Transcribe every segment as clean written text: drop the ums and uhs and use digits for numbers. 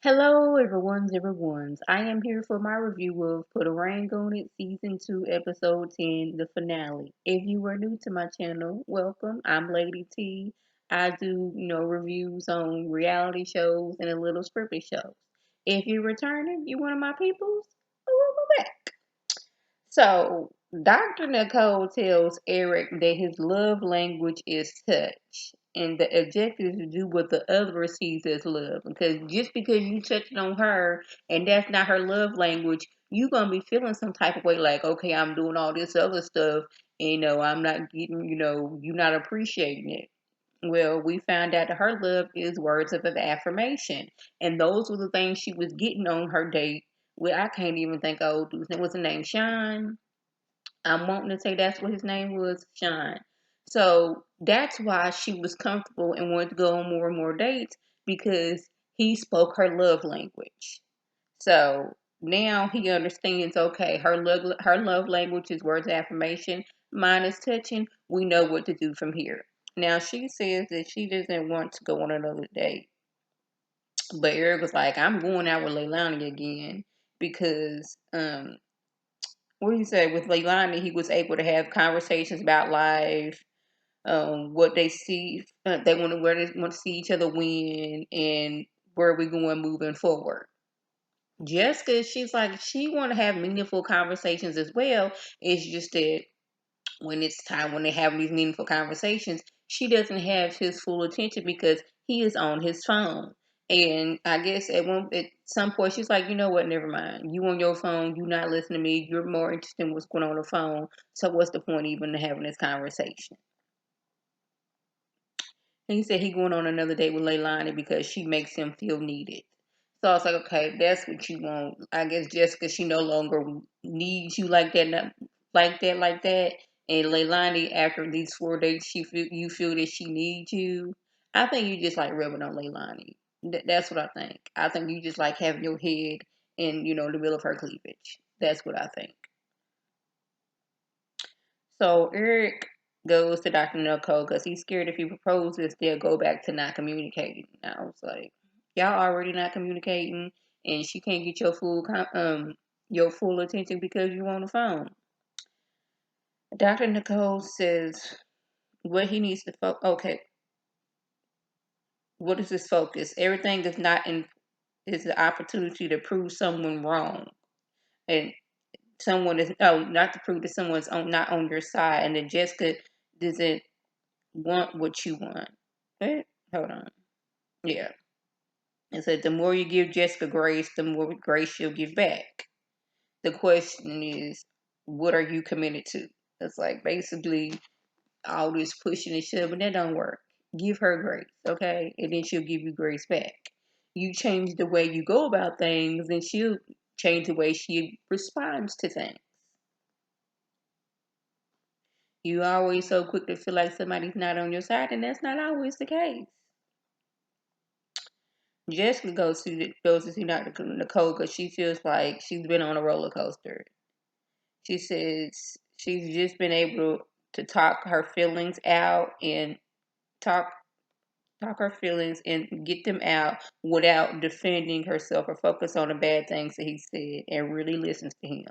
Hello, everyone's. I am here for my review of Put a Ring on It, Season 2, Episode 10, the finale. If you are new to my channel, welcome. I'm Lady T. I do, reviews on reality shows and a little scripted shows. If you're returning, you're one of my peoples, welcome back. So, Dr. Nicole tells Eric that his love language is touch, and the objective is to do what the other sees as love. Because just because you touched on her and that's not her love language, you're gonna be feeling some type of way like, okay, I'm doing all this other stuff, and I'm not getting, you're not appreciating it. Well, we found out that her love is words of affirmation, and those were the things she was getting on her date. Well, I can't even think of what's the name, Sean. I'm wanting to say that's what his name was, Sean. So that's why she was comfortable and wanted to go on more and more dates because he spoke her love language. So now he understands. Okay, her love language is words of affirmation. Mine is touching. We know what to do from here. Now she says that she doesn't want to go on another date, but Eric was like, "I'm going out with Leilani again because what do you say with Leilani, he was able to have conversations about life, what they see, they want to where they want to see each other win, and where we going moving forward. Jessica, she's like she want to have meaningful conversations as well. It's just that when it's time when they have these meaningful conversations, she doesn't have his full attention because he is on his phone. And I guess at some point she's like, you know what, never mind. You on your phone, you not listening to me, you're more interested in what's going on the phone. So what's the point even of having this conversation? And he said he going on another date with Leilani because she makes him feel needed. So I was like, okay, that's what you want. I guess Jessica, she no longer needs you like that, like that. And Leilani, after these 4 days, you feel that she needs you. I think you just like rubbing on Leilani. That's what I think. I think you just like having your head in, the middle of her cleavage. That's what I think. So Eric goes to Dr. Nicole because he's scared if he proposes, they'll go back to not communicating. And I was like, y'all already not communicating, and she can't get your full attention because you on the phone. Dr. Nicole says what he needs to focus. Okay, what is his focus? Everything is not in is the opportunity to prove someone wrong, and someone is not to prove that someone's not on your side, and that Jessica doesn't want what you want. Wait, hold on. Yeah. It said the more you give Jessica grace, the more grace she'll give back. The question is, what are you committed to? It's like basically all this pushing and shoving, that don't work. Give her grace, okay? And then she'll give you grace back. You change the way you go about things, and she'll change the way she responds to things. You always so quick to feel like somebody's not on your side, and that's not always the case. Jessica goes to see Dr. Nicole because she feels like she's been on a roller coaster. She says she's just been able to talk her feelings out and talk talk her feelings and get them out without defending herself or focus on the bad things that he said and really listens to him.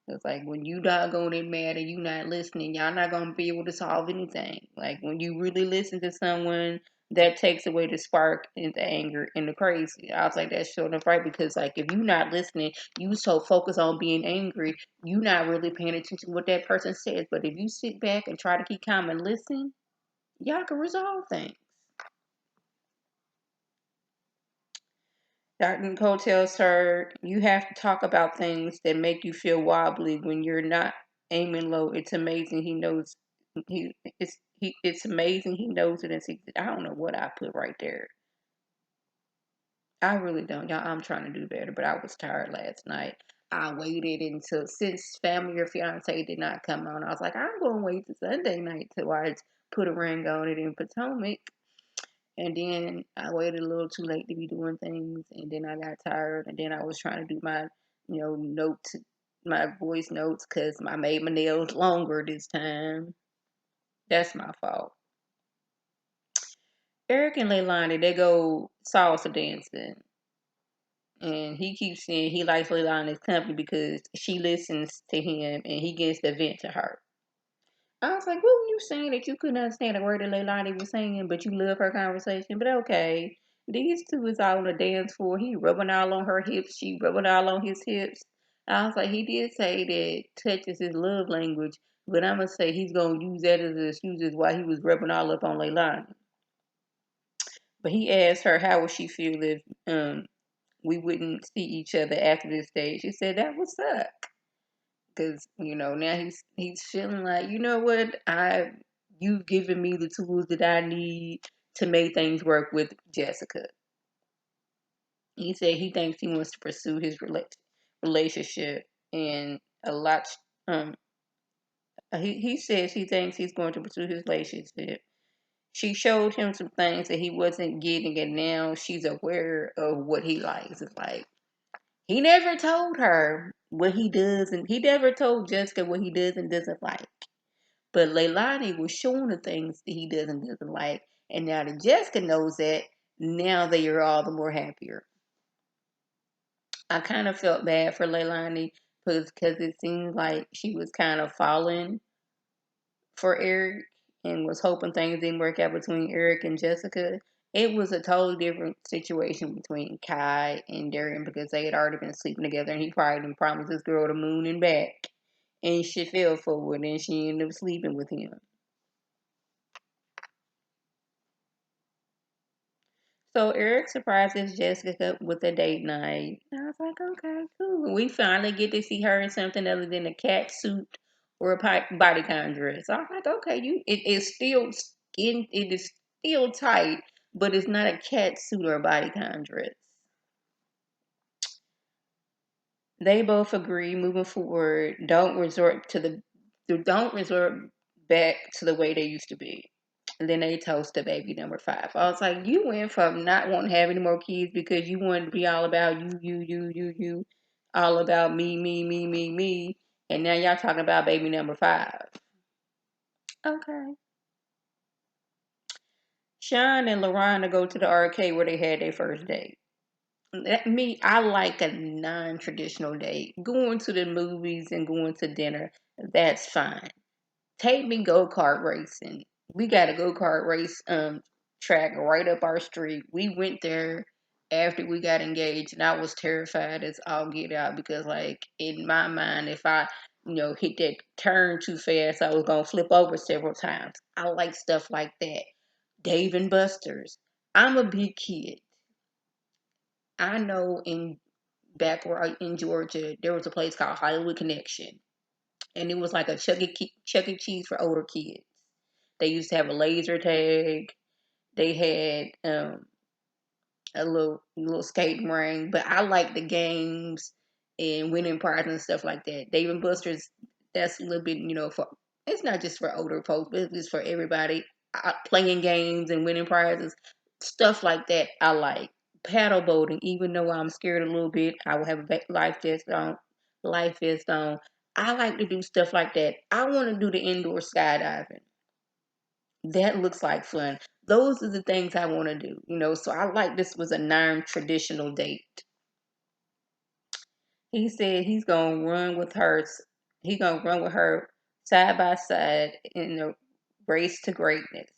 It's like when you doggone it mad and you not listening, y'all not gonna be able to solve anything. Like when you really listen to someone, that takes away the spark and the anger and the crazy. I was like, that's showing up right because like if you not listening, you so focused on being angry, you not really paying attention to what that person says. But if you sit back and try to keep calm and listen, y'all can resolve things. Dr. Nicole tells her you have to talk about things that make you feel wobbly when you're not aiming low. It's amazing he knows it's amazing he knows it and sees it. I don't know what I put right there. I really don't. Y'all, I'm trying to do better, but I was tired last night. I waited until since Family or Fiance did not come on. I was like, I'm going to wait till Sunday night to watch Put a Ring on It in Potomac. And then I waited a little too late to be doing things, and then I got tired, and then I was trying to do my, notes, my voice notes, because I made my nails longer this time. That's my fault. Eric and Leilani, they go salsa dancing. And he keeps saying he likes Leilani's company because she listens to him and he gets to vent to her. I was like, what were you saying that you couldn't understand a word that Leilani was saying, but you love her conversation? But okay, these two is all on the dance floor. He rubbing all on her hips, she rubbing all on his hips. I was like, he did say that touch is his love language, but I'm gonna say he's gonna use that as an excuse as why he was rubbing all up on Leilani. But he asked her how would she feel if we wouldn't see each other after this stage. She said that would suck because now he's feeling like you've given me the tools that I need to make things work with Jessica. He said he thinks he wants to pursue his relationship and a lot. Um, he says he thinks he's going to pursue his relationship. She showed him some things that he wasn't getting, and now she's aware of what he likes. It's like he never told her what he does, and he never told Jessica what he does and doesn't like. But Leilani was showing the things that he does and doesn't like, and now that Jessica knows that, now they are all the more happier. I kind of felt bad for Leilani because it seemed like she was kind of falling for Eric and was hoping things didn't work out between Eric and Jessica. It was a totally different situation between Kai and Darian because they had already been sleeping together and he probably didn't promise this girl the moon and back. And she fell for it and she ended up sleeping with him. So Eric surprises Jessica with a date night. I was like, okay, cool. We finally get to see her in something other than a cat suit or a bodycon dress. I was like, okay, it is still tight, but it's not a cat suit or a bodycon dress. They both agree moving forward, don't resort back to the way they used to be. And then they toast to baby number 5. I was like, you went from not wanting to have any more kids because you wanted to be all about you, all about me, and now y'all talking about baby number 5. Okay. Sean and Lorana go to the arcade where they had their first date. I like a non-traditional date. Going to the movies and going to dinner, that's fine. Take me go-kart racing. We got a go-kart race track right up our street. We went there after we got engaged and I was terrified as all get out because like in my mind if I hit that turn too fast I was gonna flip over several times. I like stuff like that. Dave and Buster's. I'm a big kid. I know in Georgia there was a place called Hollywood Connection and it was like a Chuck E. Cheese for older kids. They used to have a laser tag. They had a little skating ring, but I like the games and winning prizes and stuff like that. Dave and Buster's, that's a little bit, for it's not just for older folks, but it's for everybody. Playing games and winning prizes, stuff like that. I like paddle boating, even though I'm scared a little bit. I will have a life vest on. Life vest on. I like to do stuff like that. I want to do the indoor skydiving. That looks like fun. Those are the things I want to do. So I like this was a non-traditional date. He said he's gonna run with her. He's gonna run with her side by side in the race to greatness.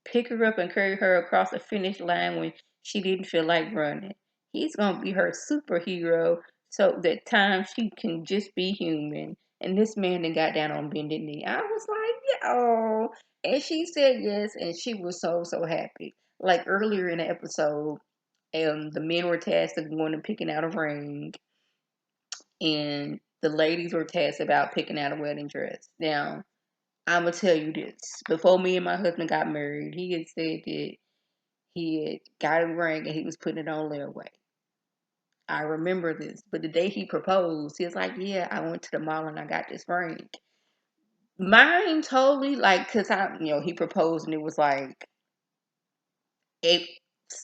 Pick her up and carry her across the finish line when she didn't feel like running. He's gonna be her superhero so that times she can just be human. And this man then got down on bended knee. I was like, yeah, oh. And she said yes, and she was so happy. Like earlier in the episode, the men were tasked of going and picking out a ring, and the ladies were tasked about picking out a wedding dress. Now, I'm gonna tell you this: before me and my husband got married, he had said that he had got a ring and he was putting it on layaway. I remember this, but the day he proposed, he was like, "Yeah, I went to the mall and I got this ring." Mine totally like, cause he proposed and it was like, it.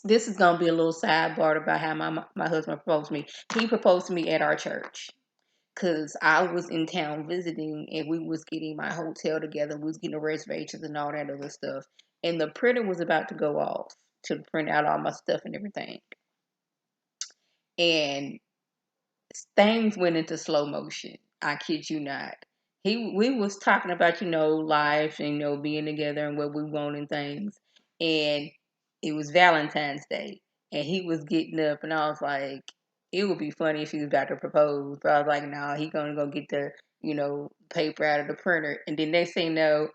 This is gonna be a little sidebar about how my husband proposed to me. He proposed to me at our church. Cause I was in town visiting and we was getting my hotel together. We was getting the reservations and all that other stuff. And the printer was about to go off to print out all my stuff and everything. and things went into slow motion. I kid you not. We was talking about, life and, being together and what we want and things. And it was Valentine's Day. And he was getting up and I was like, it would be funny if he was about to propose. But I was like, no, he gonna go get the, paper out of the printer. And then next thing you know,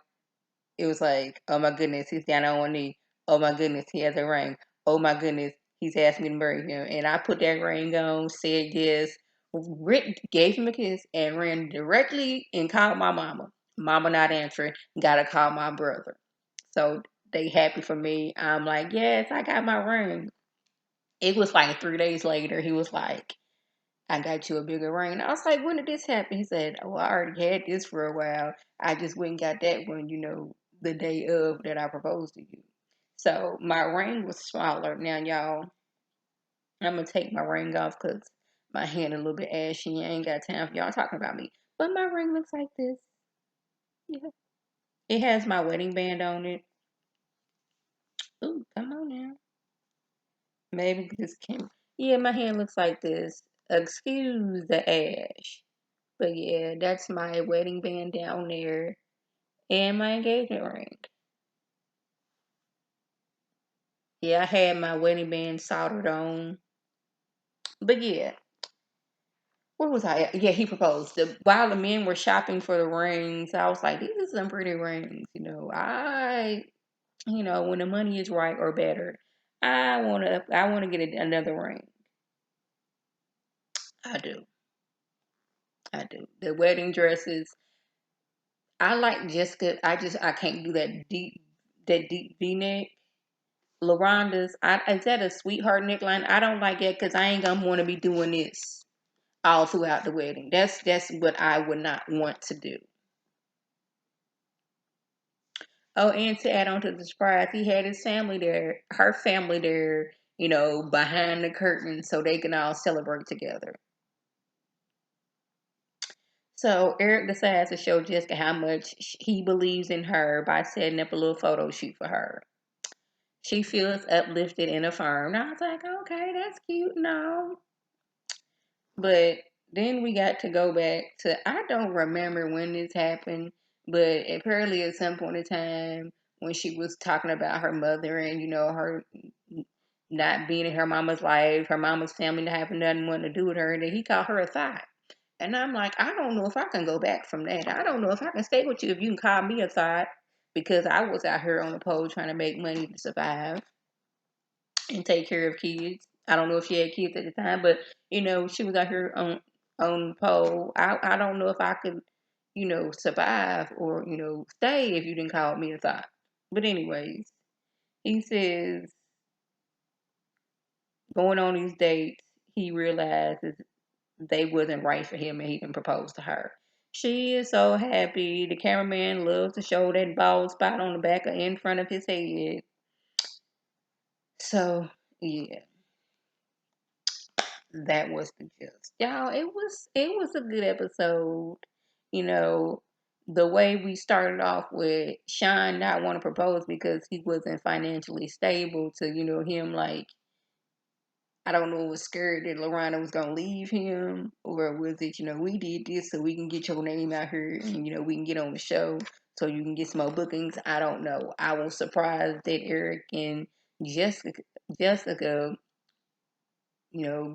it was like, oh my goodness, he's down on one knee. Oh my goodness, he has a ring. Oh my goodness, he's asked me to marry him. And I put that ring on, said yes, gave him a kiss, and ran directly and called my mama. Mama not answering, gotta call my brother. So they happy for me. I'm like, yes, I got my ring. It was like 3 days later, he was like, I got you a bigger ring. I was like, when did this happen? He said, oh, I already had this for a while. I just went and got that one, the day of that I proposed to you. So my ring was smaller. Now, y'all, I'm going to take my ring off because my hand a little bit ashy. I ain't got time for y'all talking about me. But my ring looks like this. Yeah. It has my wedding band on it. Ooh, come on now. Maybe this can. Yeah, my hand looks like this. Excuse the ash. But yeah, that's my wedding band down there and my engagement ring. Yeah, I had my wedding band soldered on. But yeah, where was I at? Yeah, he proposed. While the men were shopping for the rings, I was like, these are some pretty rings. When the money is right or better, I wanna get another ring. I do. I do. The wedding dresses, I like Jessica. I can't do that deep V neck. LaRonda's, is that a sweetheart neckline? I don't like that because I ain't gonna want to be doing this all throughout the wedding. That's what I would not want to do. Oh, and to add on to the surprise, he had his family there, her family there, behind the curtain so they can all celebrate together. So Eric decides to show Jessica how much he believes in her by setting up a little photo shoot for her. She feels uplifted and affirmed. I was like, okay, that's cute. No, but then we got to go back to, I don't remember when this happened, but apparently at some point in time when she was talking about her mother and, her not being in her mama's life, her mama's family not having nothing wanting to do with her, and then he called her a thought. And I'm like, I don't know if I can go back from that. I don't know if I can stay with you if you can call me a thought because I was out here on the pole trying to make money to survive and take care of kids. I don't know if she had kids at the time, but she was out here on pole. I don't know if I could, survive or stay if you didn't call me a thought. But anyways, he says going on these dates, he realizes they wasn't right for him, and he can propose to her. She is so happy. The cameraman loves to show that bald spot on the back or in front of his head. So yeah. That was the gist. Y'all, it was a good episode. You know, the way we started off with Sean not want to propose because he wasn't financially stable to, him like, I don't know, was scared that Lorana was gonna leave him, or was it, we did this so we can get your name out here and we can get on the show so you can get some more bookings. I don't know. I was surprised that Eric and Jessica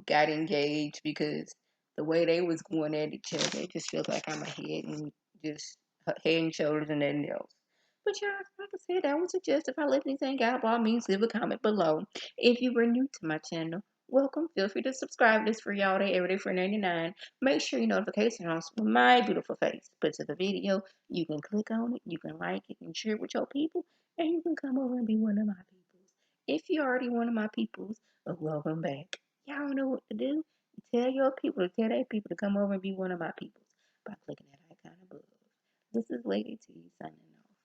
got engaged because the way they was going at each other, it just feels like I'm ahead and just head and shoulders and nothing else. But yeah, like I said, that was suggest if I left anything out, by all means, leave a comment below. If you were new to my channel, welcome. Feel free to subscribe. This for y'all day, every day for 99. Make sure your notification on with my beautiful face. Put to the video. You can click on it, you can like it, and share it with your people, and you can come over and be one of my peoples. If you're already one of my peoples, welcome back. Y'all know what to do. Tell your people to tell their people to come over and be one of my peoples by clicking that icon above. This is Lady T signing off.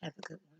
Have a good one.